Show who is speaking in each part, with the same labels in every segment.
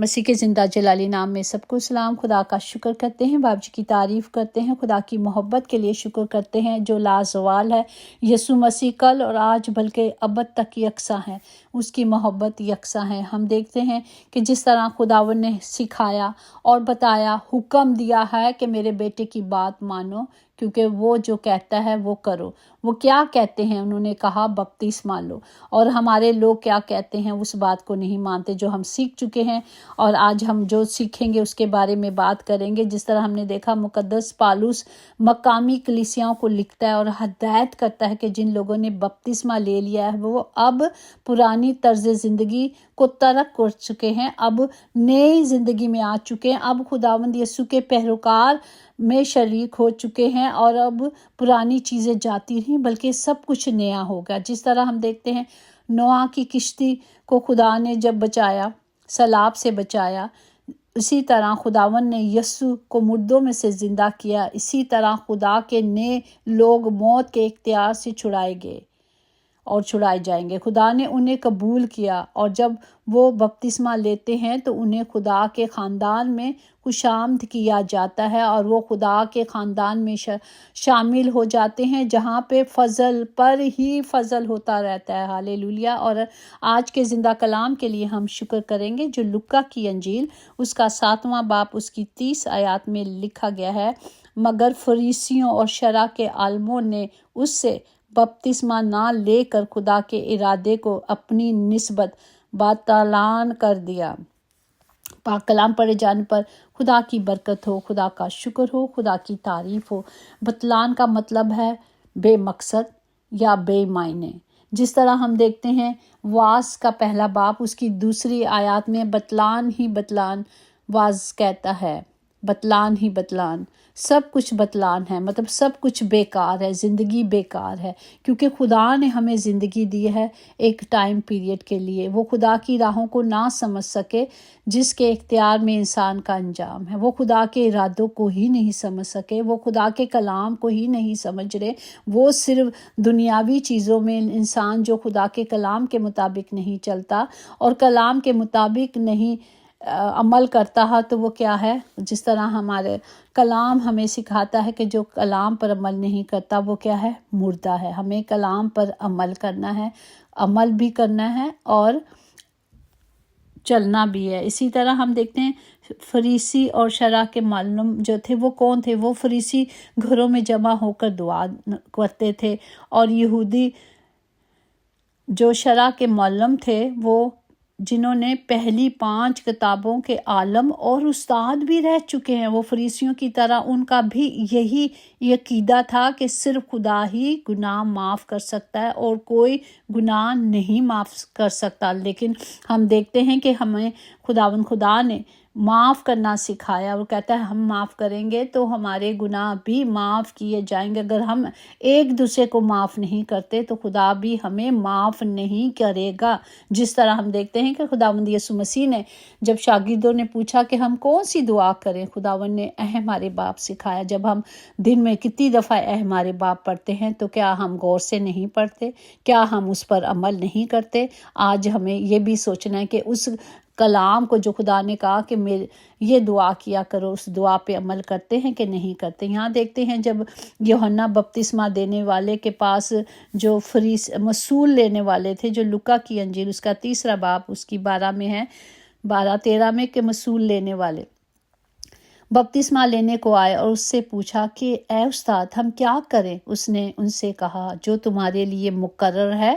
Speaker 1: مسیح کے زندہ جلالی نام میں سب کو سلام۔ خدا کا شکر کرتے ہیں، باپ جی کی تعریف کرتے ہیں، خدا کی محبت کے لیے شکر کرتے ہیں جو لازوال ہے۔ یسوع مسیح کل اور آج بلکہ ابد تک یکساں ہے، اس کی محبت یکساں ہے۔ ہم دیکھتے ہیں کہ جس طرح خداوند نے سکھایا اور بتایا، حکم دیا ہے کہ میرے بیٹے کی بات مانو، کیونکہ وہ جو کہتا ہے وہ کرو۔ وہ کیا کہتے ہیں؟ انہوں نے کہا بپتسمہ لو۔ اور ہمارے لوگ کیا کہتے ہیں؟ اس بات کو نہیں مانتے جو ہم سیکھ چکے ہیں، اور آج ہم جو سیکھیں گے اس کے بارے میں بات کریں گے۔ جس طرح ہم نے دیکھا مقدس پالوس مقامی کلیسیاؤں کو لکھتا ہے اور ہدایت کرتا ہے کہ جن لوگوں نے بپتسمہ لے لیا ہے وہ اب پرانی طرز زندگی کو ترک کر چکے ہیں، اب نئی زندگی میں آ چکے ہیں، اب خداوند یسوع کے پیروکار میں شریک ہو چکے ہیں، اور اب پرانی چیزیں جاتی نہیں بلکہ سب کچھ نیا ہوگا۔ جس طرح ہم دیکھتے ہیں نوح کی کشتی کو خدا نے جب بچایا، سیلاب سے بچایا، اسی طرح خداوند نے یسوع کو مردوں میں سے زندہ کیا۔ اسی طرح خدا کے نئے لوگ موت کے اختیار سے چھڑائے گئے اور چھڑائے جائیں گے۔ خدا نے انہیں قبول کیا، اور جب وہ بپتسمہ لیتے ہیں تو انہیں خدا کے خاندان میں خوشامد کیا جاتا ہے، اور وہ خدا کے خاندان میں شامل ہو جاتے ہیں جہاں پہ فضل پر ہی فضل ہوتا رہتا ہے۔ ہالےلویا۔ اور آج کے زندہ کلام کے لیے ہم شکر کریں گے جو لوکا کی انجیل اس کا 7واں باب اس کی 30 آیات میں لکھا گیا ہے۔ مگر فریسیوں اور شرع کے عالموں نے اس سے بپتسمہ نہ لے کر خدا کے ارادے کو اپنی نسبت باطلان کر دیا۔ پاک کلام پڑھے جانے پر خدا کی برکت ہو، خدا کا شکر ہو، خدا کی تعریف ہو۔ بطلان کا مطلب ہے بے مقصد یا بے معنی۔ جس طرح ہم دیکھتے ہیں واعظ کا پہلا باب اس کی 2 آیات میں بطلان ہی بطلان واعظ کہتا ہے، بطلان ہی بطلان، سب کچھ بطلان ہے، مطلب سب کچھ بیکار ہے، زندگی بیکار ہے، کیونکہ خدا نے ہمیں زندگی دی ہے ایک ٹائم پیریڈ کے لیے۔ وہ خدا کی راہوں کو نہ سمجھ سکے جس کے اختیار میں انسان کا انجام ہے، وہ خدا کے ارادوں کو ہی نہیں سمجھ سکے، وہ خدا کے کلام کو ہی نہیں سمجھ رہے۔ وہ صرف دنیاوی چیزوں میں انسان جو خدا کے کلام کے مطابق نہیں چلتا اور کلام کے مطابق نہیں عمل کرتا ہے تو وہ کیا ہے؟ جس طرح ہمارے کلام ہمیں سکھاتا ہے کہ جو کلام پر عمل نہیں کرتا وہ کیا ہے؟ مردہ ہے۔ ہمیں کلام پر عمل کرنا ہے، عمل بھی کرنا ہے اور چلنا بھی ہے۔ اسی طرح ہم دیکھتے ہیں فریسی اور شرع کے معلم جو تھے وہ کون تھے؟ وہ فریسی گھروں میں جمع ہو کر دعا کرتے تھے، اور یہودی جو شرع کے معلم تھے وہ جنہوں نے پہلی 5 کتابوں کے عالم اور استاد بھی رہ چکے ہیں، وہ فریسیوں کی طرح ان کا بھی یہی عقیدہ تھا کہ صرف خدا ہی گناہ معاف کر سکتا ہے اور کوئی گناہ نہیں معاف کر سکتا۔ لیکن ہم دیکھتے ہیں کہ ہمیں خدا نے معاف کرنا سکھایا، اور کہتا ہے ہم معاف کریں گے تو ہمارے گناہ بھی معاف کیے جائیں گے۔ اگر ہم ایک دوسرے کو معاف نہیں کرتے تو خدا بھی ہمیں معاف نہیں کرے گا۔ جس طرح ہم دیکھتے ہیں کہ خداوند یسوع مسیح نے جب شاگردوں نے پوچھا کہ ہم کون سی دعا کریں، خداوند نے اے ہمارے باپ سکھایا۔ جب ہم دن میں کتنی دفعہ اے ہمارے باپ پڑھتے ہیں تو کیا ہم غور سے نہیں پڑھتے؟ کیا ہم اس پر عمل نہیں کرتے؟ آج ہمیں یہ بھی سوچنا ہے کہ اس کلام کو جو خدا نے کہا کہ یہ دعا کیا کرو، اس دعا پہ عمل کرتے ہیں کہ نہیں کرتے۔ یہاں دیکھتے ہیں جب یوحنا بپتسمہ دینے والے کے پاس جو مسول لینے والے تھے، جو لوکا کی انجیل اس کا 3 باب اس کی 12 میں ہے، 12-13 میں، کہ مسول لینے والے بپتسمہ لینے کو آئے اور اس سے پوچھا کہ اے استاد ہم کیا کریں؟ اس نے ان سے کہا جو تمہارے لیے مقرر ہے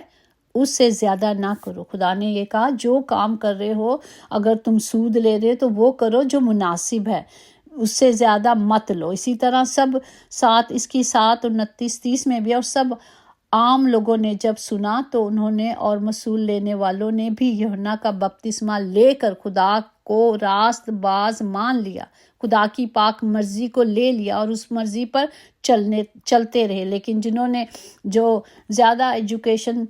Speaker 1: اس سے زیادہ نہ کرو۔ خدا نے یہ کہا جو کام کر رہے ہو، اگر تم سود لے رہے تو وہ کرو جو مناسب ہے، اس سے زیادہ مت لو۔ اسی طرح سب 7 29 30 میں بھی، اور سب عام لوگوں نے جب سنا تو انہوں نے اور مسول لینے والوں نے بھی یوحنا کا بپتسمہ لے کر خدا کو راست باز مان لیا، خدا کی پاک مرضی کو لے لیا اور اس مرضی پر چلتے رہے۔ لیکن جنہوں نے جو زیادہ ایجوکیشن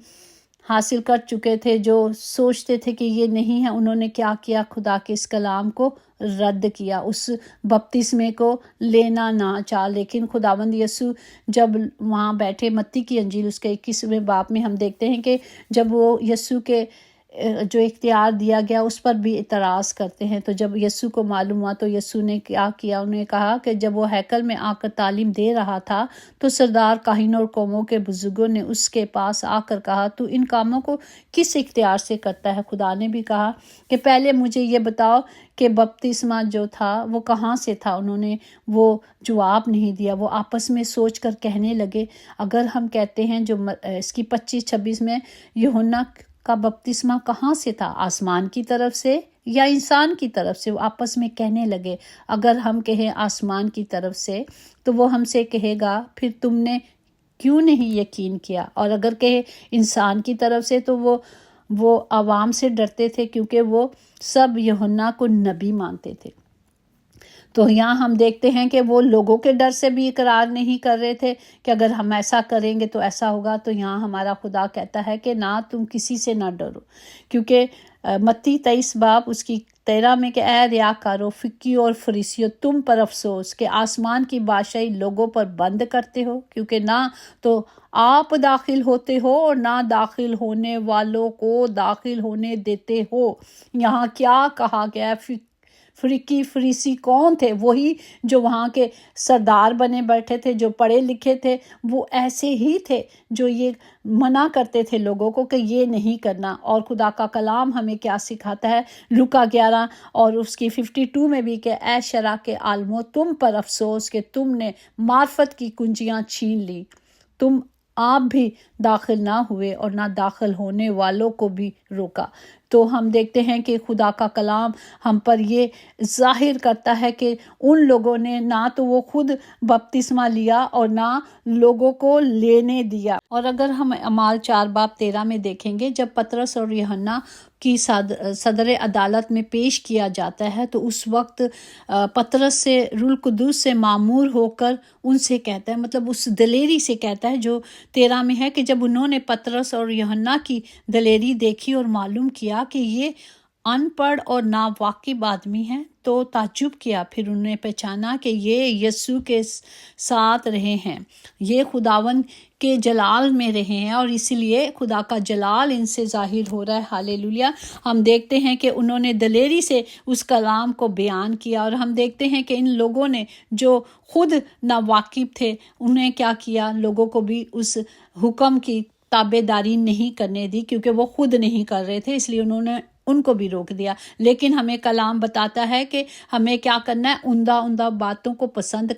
Speaker 1: حاصل کر چکے تھے، جو سوچتے تھے کہ یہ نہیں ہے، انہوں نے کیا کیا؟ خدا کے اس کلام کو رد کیا، اس بپتسمے کو لینا نہ چاہ۔ لیکن خداوند یسوع جب وہاں بیٹھے، متی کی انجیل اس کے 21ویں باب میں ہم دیکھتے ہیں کہ جب وہ یسوع کے جو اختیار دیا گیا اس پر بھی اعتراض کرتے ہیں۔ تو جب یسوع کو معلوم ہوا تو یسوع نے کیا کیا، انہوں نے کہا کہ جب وہ ہیکل میں آ کر تعلیم دے رہا تھا تو سردار کاہنوں اور قوموں کے بزرگوں نے اس کے پاس آ کر کہا، تو ان کاموں کو کس اختیار سے کرتا ہے؟ خدا نے بھی کہا کہ پہلے مجھے یہ بتاؤ کہ بپتسمہ جو تھا وہ کہاں سے تھا؟ انہوں نے وہ جواب نہیں دیا۔ وہ آپس میں سوچ کر کہنے لگے، اگر ہم کہتے ہیں جو اس کی 25-26 میں، یوحنا کا بپتسمہ کہاں سے تھا؟ آسمان کی طرف سے یا انسان کی طرف سے؟ وہ آپس میں کہنے لگے، اگر ہم کہیں آسمان کی طرف سے تو وہ ہم سے کہے گا پھر تم نے کیوں نہیں یقین کیا، اور اگر کہے انسان کی طرف سے تو وہ عوام سے ڈرتے تھے کیونکہ وہ سب یوحنا کو نبی مانتے تھے۔ تو یہاں ہم دیکھتے ہیں کہ وہ لوگوں کے ڈر سے بھی اقرار نہیں کر رہے تھے کہ اگر ہم ایسا کریں گے تو ایسا ہوگا۔ تو یہاں ہمارا خدا کہتا ہے کہ نہ تم کسی سے نہ ڈرو، کیونکہ متی 23 باب اس کی 13 میں کہ اے ریاکارو، فقیو اور فریسیو، تم پر افسوس کہ آسمان کی بادشاہی لوگوں پر بند کرتے ہو، کیونکہ نہ تو آپ داخل ہوتے ہو اور نہ داخل ہونے والوں کو داخل ہونے دیتے ہو۔ یہاں کیا کہا گیا ہے؟ فریسی کون تھے؟ وہی جو وہاں کے سردار بنے بیٹھے تھے، جو پڑھے لکھے تھے، وہ ایسے ہی تھے جو یہ منع کرتے تھے لوگوں کو کہ یہ نہیں کرنا۔ اور خدا کا کلام ہمیں کیا سکھاتا ہے؟ لوکا 11 اور اس کی 52 میں بھی کہ اے شرع کے عالموں، تم پر افسوس کہ تم نے معرفت کی کنجیاں چھین لی، تم آپ بھی داخل نہ ہوئے اور نہ داخل ہونے والوں کو بھی روکا۔ تو ہم دیکھتے ہیں کہ خدا کا کلام ہم پر یہ ظاہر کرتا ہے کہ ان لوگوں نے نہ تو وہ خود بپتسمہ لیا اور نہ لوگوں کو لینے دیا۔ اور اگر ہم اعمال 4 باب 13 میں دیکھیں گے، جب پطرس اور یوحنا کی صدر عدالت میں پیش کیا جاتا ہے تو اس وقت پطرس سے روح القدس سے معمور ہو کر ان سے کہتا ہے، مطلب اس دلیری سے کہتا ہے جو 13 میں ہے، کہ جب انہوں نے پطرس اور یوحنا کی دلیری دیکھی اور معلوم کیا کہ یہ ان پڑھ اور ناواقف آدمی ہیں تو تعجب کیا۔ پھر انہوں نے پہچانا کہ یہ یسوع کے ساتھ رہے ہیں، یہ خداوند کے جلال میں رہے ہیں، اور اسی لیے خدا کا جلال ان سے ظاہر ہو رہا ہے۔ ہالےلویا۔ ہم دیکھتے ہیں کہ انہوں نے دلیری سے اس کلام کو بیان کیا، اور ہم دیکھتے ہیں کہ ان لوگوں نے جو خود ناواقف تھے انہیں کیا کیا، لوگوں کو بھی اس حکم کی تابع داری نہیں کرنے دی، کیونکہ وہ خود نہیں کر رہے تھے، اس لیے انہوں نے ان کو بھی روک دیا۔ لیکن ہمیں کلام بتاتا ہے کہ ہمیں کیا کرنا ہے، عمدہ باتوں کو پسند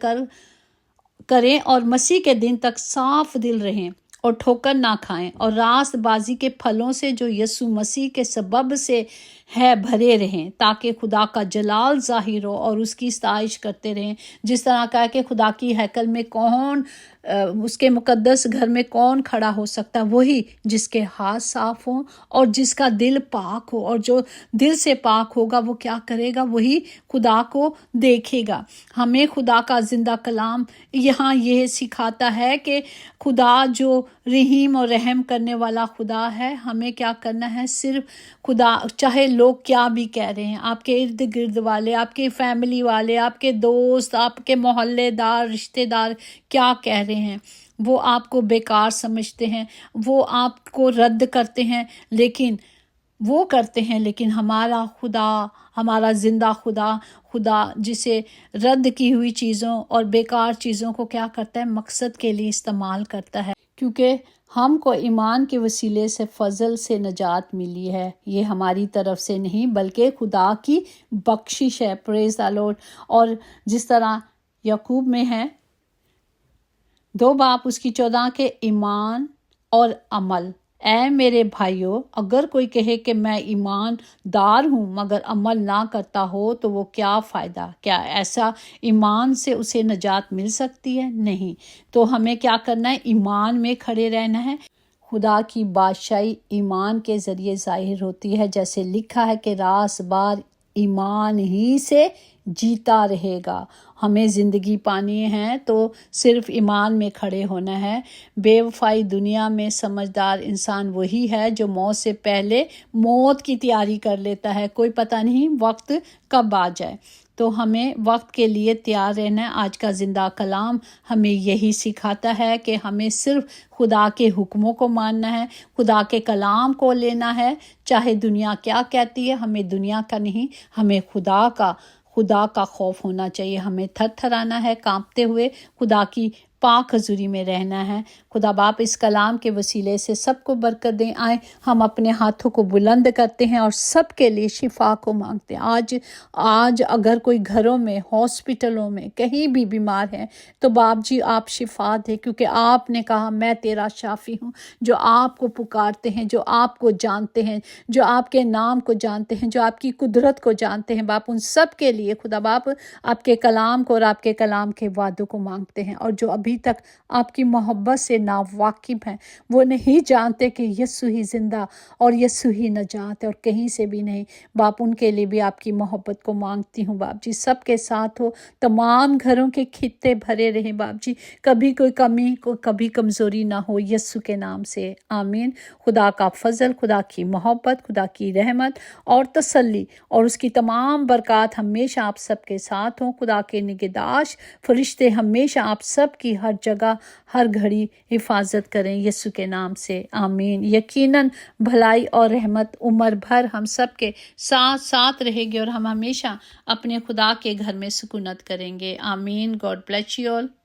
Speaker 1: کریں اور مسیح کے دن تک صاف دل رہیں اور ٹھوکر نہ کھائیں، اور راست بازی کے پھلوں سے جو یسوع مسیح کے سبب سے ہے بھرے رہیں، تاکہ خدا کا جلال ظاہر ہو اور اس کی ستائش کرتے رہیں۔ جس طرح کہا کہ خدا کی ہیکل میں کون، اس کے مقدس گھر میں کون کھڑا ہو سکتا ہے؟ وہی جس کے ہاتھ صاف ہوں اور جس کا دل پاک ہو، اور جو دل سے پاک ہوگا وہ کیا کرے گا؟ وہی خدا کو دیکھے گا۔ ہمیں خدا کا زندہ کلام یہاں یہ سکھاتا ہے کہ خدا جو رحیم اور رحم کرنے والا خدا ہے، ہمیں کیا کرنا ہے؟ صرف خدا، چاہے لوگ کیا بھی کہہ رہے ہیں، آپ کے ارد گرد والے، آپ کے فیملی والے، آپ کے دوست، آپ کے محلے دار، رشتہ دار کیا کہہ رہے ہیں، وہ آپ کو بیکار سمجھتے ہیں، وہ آپ کو رد کرتے ہیں، لیکن وہ کرتے ہیں، لیکن ہمارا خدا، ہمارا زندہ خدا جسے رد کی ہوئی چیزوں اور بیکار چیزوں کو کیا کرتا ہے؟ مقصد کے لیے استعمال کرتا ہے، کیونکہ ہم کو ایمان کے وسیلے سے فضل سے نجات ملی ہے۔ یہ ہماری طرف سے نہیں بلکہ خدا کی بخشش ہے۔ پریز دی لارڈ۔ اور جس طرح یعقوب میں ہے 2 باب اس کی 14 کے ایمان اور عمل، اے میرے بھائیو، اگر کوئی کہے کہ میں ایمان دار ہوں مگر عمل نہ کرتا ہو تو وہ کیا فائدہ؟ کیا ایسا ایمان سے اسے نجات مل سکتی ہے؟ نہیں۔ تو ہمیں کیا کرنا ہے؟ ایمان میں کھڑے رہنا ہے۔ خدا کی بادشاہی ایمان کے ذریعے ظاہر ہوتی ہے، جیسے لکھا ہے کہ راست بار ایمان ہی سے جیتا رہے گا۔ ہمیں زندگی پانی ہے تو صرف ایمان میں کھڑے ہونا ہے۔ بے وفائی دنیا میں سمجھدار انسان وہی ہے جو موت سے پہلے موت کی تیاری کر لیتا ہے، کوئی پتہ نہیں وقت کب آ جائے۔ تو ہمیں وقت کے لیے تیار رہنا ہے۔ آج کا زندہ کلام ہمیں یہی سکھاتا ہے کہ ہمیں صرف خدا کے حکموں کو ماننا ہے، خدا کے کلام کو لینا ہے، چاہے دنیا کیا کہتی ہے، ہمیں دنیا کا نہیں، ہمیں خدا کا خوف ہونا چاہیے، ہمیں تھر تھرانا ہے، کانپتے ہوئے خدا کی پاک حضوری میں رہنا ہے۔ خدا باپ اس کلام کے وسیلے سے سب کو برکت دیں۔ آئیں ہم اپنے ہاتھوں کو بلند کرتے ہیں اور سب کے لیے شفا کو مانگتے ہیں۔ آج اگر کوئی گھروں میں، ہاسپٹلوں میں، کہیں بھی بیمار ہے تو باپ جی آپ شفا دیں، کیونکہ آپ نے کہا میں تیرا شافی ہوں۔ جو آپ کو پکارتے ہیں، جو آپ کو جانتے ہیں، جو آپ کے نام کو جانتے ہیں، جو آپ کی قدرت کو جانتے ہیں باپ، ان سب کے لیے خدا باپ آپ کے کلام کو اور آپ کے کلام کے وعدوں کو مانگتے ہیں، اور جو ابھی تک آپ کی محبت سے ناواقف ہیں، وہ نہیں جانتے کہ یسوع ہی زندہ اور یسوع ہی نجات ہے اور کہیں سے بھی نہیں باپ، ان کے لیے بھی آپ کی محبت کو مانگتی ہوں باپ جی۔ سب کے ساتھ ہو، تمام گھروں کے خطے بھرے رہیں باپ جی، کبھی کوئی کمی، کبھی کمزوری نہ ہو، یسوع کے نام سے آمین۔ خدا کا فضل، خدا کی محبت، خدا کی رحمت اور تسلی اور اس کی تمام برکات ہمیشہ آپ سب کے ساتھ ہوں۔ خدا کے نگہداشت فرشتے ہمیشہ آپ سب کی ہر جگہ ہر گھڑی حفاظت کریں یسوع کے نام سے آمین۔ یقیناً بھلائی اور رحمت عمر بھر ہم سب کے ساتھ رہے گی اور ہم ہمیشہ اپنے خدا کے گھر میں سکونت کریں گے۔ آمین۔ God bless you all.